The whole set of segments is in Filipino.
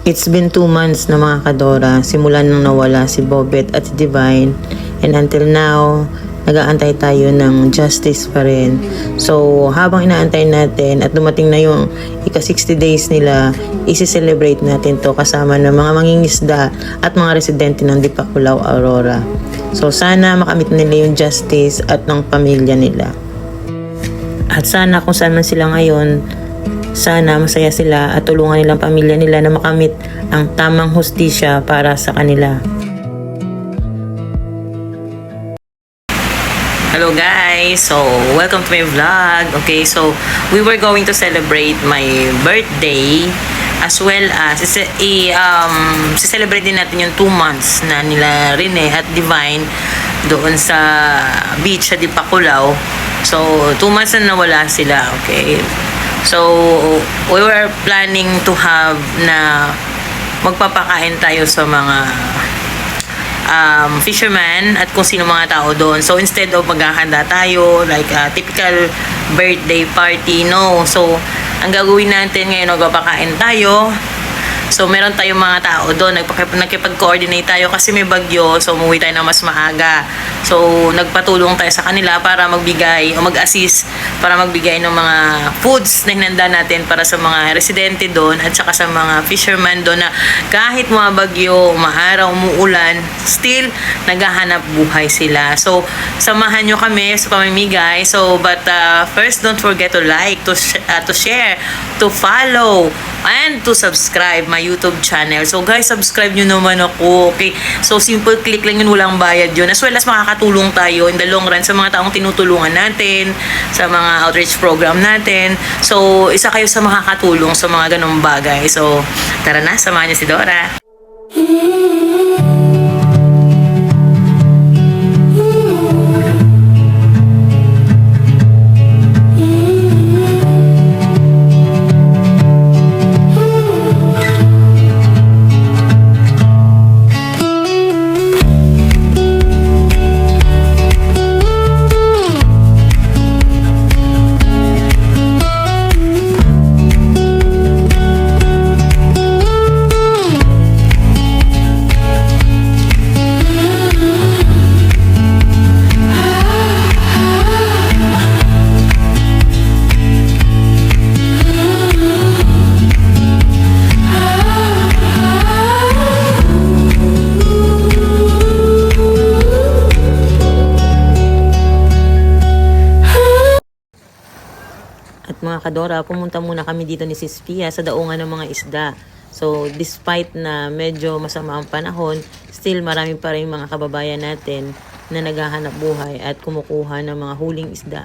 It's been 2 months na mga kadora, simulan nang nawala si Bobet at si Divine, and until now, nag-aantay tayo ng justice pa rin. So, habang inaantay natin at dumating na yung ika-60 days nila, isi-celebrate natin to kasama ng mga mangingisda at mga residente ng Dipakulaw, Aurora. So, sana makamit nila yung justice at ng pamilya nila. At sana kung saan man sila ngayon, sana masaya sila at tulungan nilang pamilya nila na makamit ang tamang hustisya para sa kanila. Hello guys! So, welcome to my vlog. Okay, so we were going to celebrate my birthday as well as celebrate din natin yung 2 months na nila Rene at Divine doon sa beach sa Dipakulaw. So, 2 months na nawala sila. Okay. So, we were planning to have na magpapakain tayo sa mga fisherman at kung sino mga tao doon. So, instead of maghahanda tayo, like a typical birthday party, no. So, ang gagawin natin ngayon, magpapakain tayo. So, meron tayong mga tao doon. Nagkipag-coordinate tayo kasi may bagyo. So, umuwi tayo na mas maaga. So, nagpatulong tayo sa kanila para magbigay o mag-assist para magbigay ng mga foods na hinanda natin para sa mga residente doon at saka sa mga fishermen doon na kahit mga bagyo, umaaraw, umuulan, still naghahanap buhay sila. So, samahan nyo kami sa pamimigay. So, but first, don't forget to like, to share, to follow, and to subscribe my YouTube channel. So guys, subscribe nyo naman ako. Okay? So simple click lang yun, walang bayad yun. As well as makakatulong tayo in the long run sa mga taong tinutulungan natin, sa mga outreach program natin. So isa kayo sa makakatulong sa mga ganong bagay. So tara na, samahan niyo si Dora. Mga kadora, pumunta muna kami dito ni Sis Pia sa daungan ng mga isda. So, despite na medyo masama ang panahon, still marami pa rin mga kababayan natin na naghahanap buhay at kumukuha ng mga huling isda.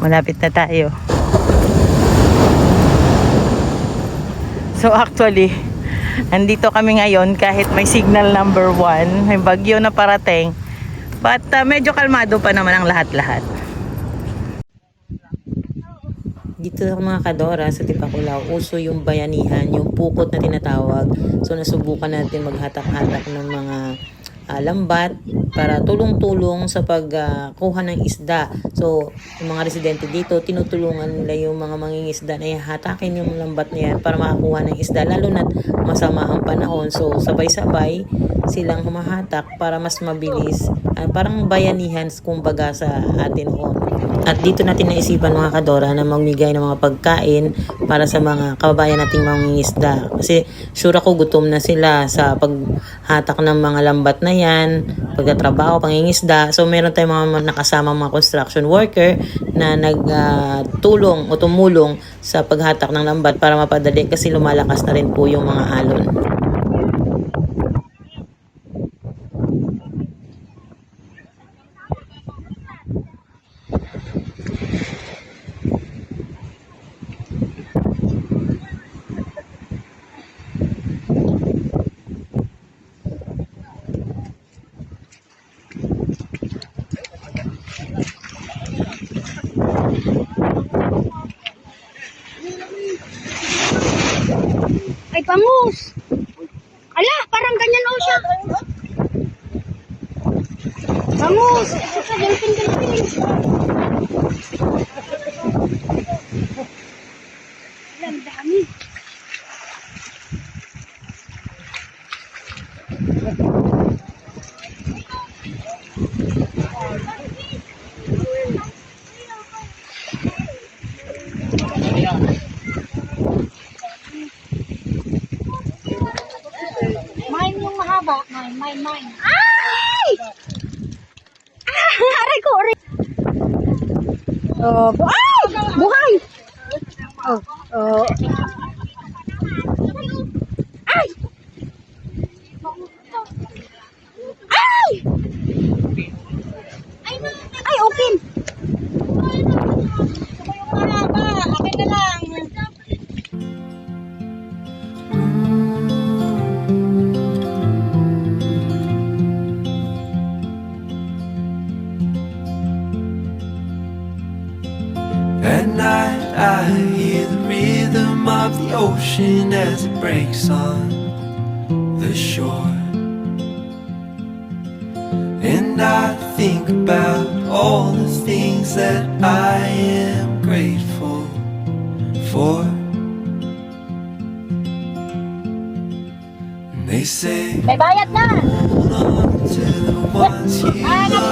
Malapit na tayo. So actually, andito kami ngayon kahit may signal number 1, may bagyo na parating. But medyo kalmado pa naman ang lahat-lahat. Dito mga kadora sa Dipakulaw, uso yung bayanihan, yung pukot na tinatawag. So nasubukan natin maghatak-hatak ng mga lambat para tulong-tulong sa pagkuha ng isda. So, yung mga residente dito, tinutulungan nila yung mga mangingisda na hatakin yung lambat na yan para makakuha ng isda, lalo na't masama ang panahon. So, sabay-sabay silang humahatak para mas mabilis. Parang bayanihan kumbaga sa atin noon. At dito natin naisipan mga kadora na magbigay ng mga pagkain para sa mga kababayan nating mangingisda. Kasi sure ako gutom na sila sa paghatak ng mga lambat na yan, pagtatrabaho, pangingisda. So meron tayong mga nakasama mga construction worker na nagtulong o tumulong sa paghatak ng lambat para mapadali kasi lumalakas na rin po yung mga alon. bangus. Ala, parang ganyan o siya. Bangus. Galpin. Ang dami. Mine yung mahaba. Mine. Ay! Aray ko, aray. Ay! Buhay! Ay! Ay! Ay, okay. Yung mahaba, akin na lang. At night I hear the rhythm of the ocean as it breaks on the shore. And I think about all the things that I am grateful for. And they say, May bayad na. hold on to the ones you love,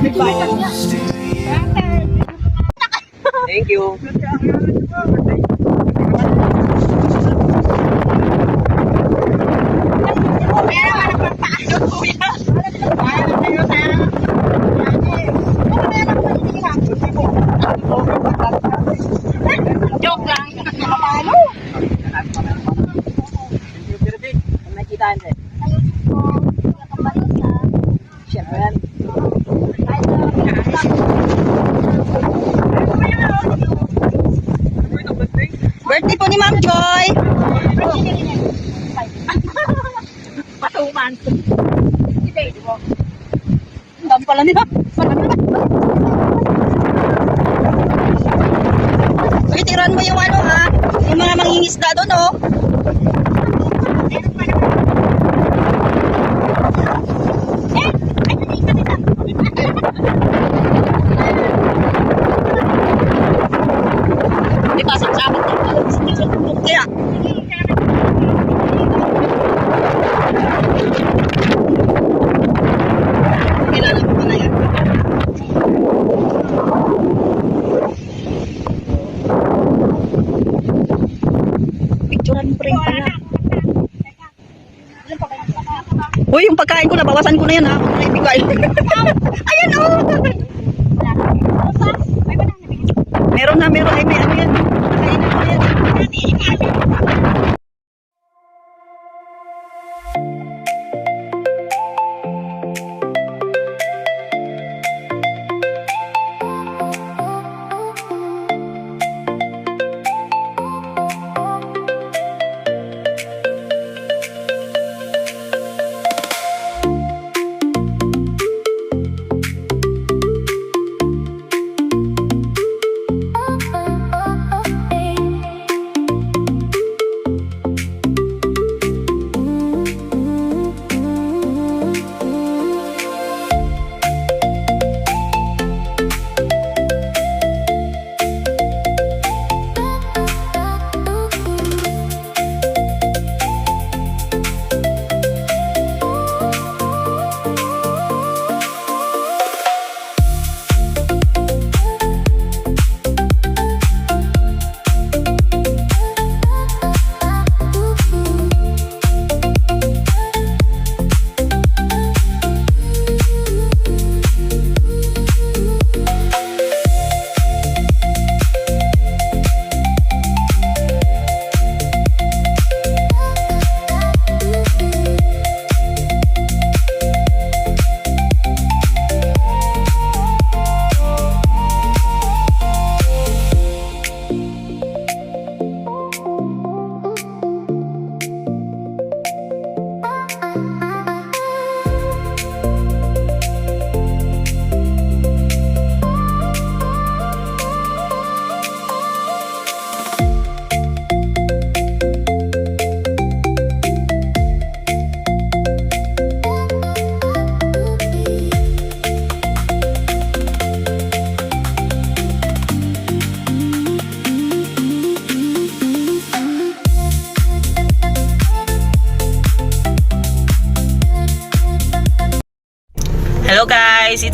keep close to you. Thank you. Joke lang. Paano? Birthday po ni Ma'am Joy. Patuman. Ang pala nila. Titiran mo yung ano ha. Yung mga mangingisda doon oh. Di ba sa sabat kaya kilala ko pala yan. Picturean mo rin pala. Uy, yung pagkain ko, nabawasan ko na yan ha. Naibigay. Ayan o! Meron. Ay, may ano yan. Nakainan ko yan.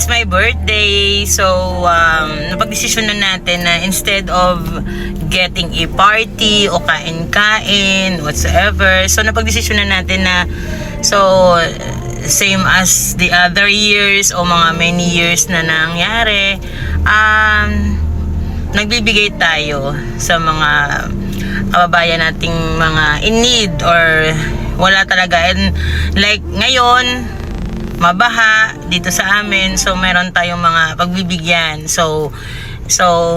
it's my birthday. So, napag-desisyon na natin na instead of getting a party o kain-kain, whatsoever. So, napag-desisyon na natin na, so, same as the other years o mga many years na nangyari, nagbibigay tayo sa mga kababayan nating mga in need or wala talaga. And like ngayon, mabaha dito sa amin, so meron tayong mga pagbibigyan. So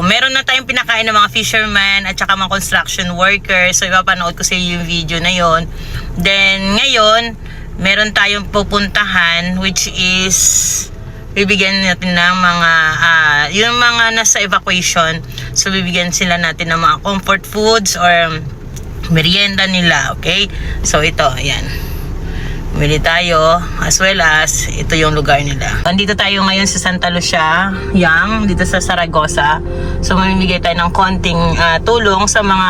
meron na tayong pinakain ng mga fisherman at saka mga construction workers. So ipapanood ko sa iyo yung video na yon. Then ngayon, meron tayong pupuntahan which is bibigyan natin ng mga yung mga nasa evacuation. So bibigyan sila natin ng mga comfort foods or merienda nila, okay? So ito, ayan. Bumili tayo, as well as ito yung lugar nila. Andito tayo ngayon sa Santa Lucia, dito sa Saragossa. So mamimigay tayo ng konting tulong sa mga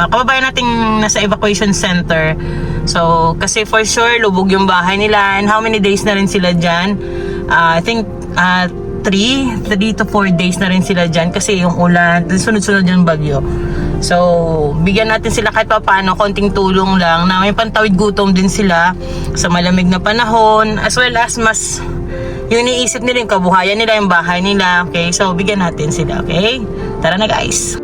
kababayan nating nasa evacuation center. So kasi for sure lubog yung bahay nila, and how many days na rin sila dyan? I think 3 to 4 days na rin sila dyan kasi yung ulan, sunod-sunod yung bagyo. So, bigyan natin sila kahit pa paano, konting tulong lang na may pantawid gutom din sila sa malamig na panahon, as well as mas yung iniisip nila yung kabuhayan nila, yung bahay nila, okay? So, bigyan natin sila, okay? Tara na guys!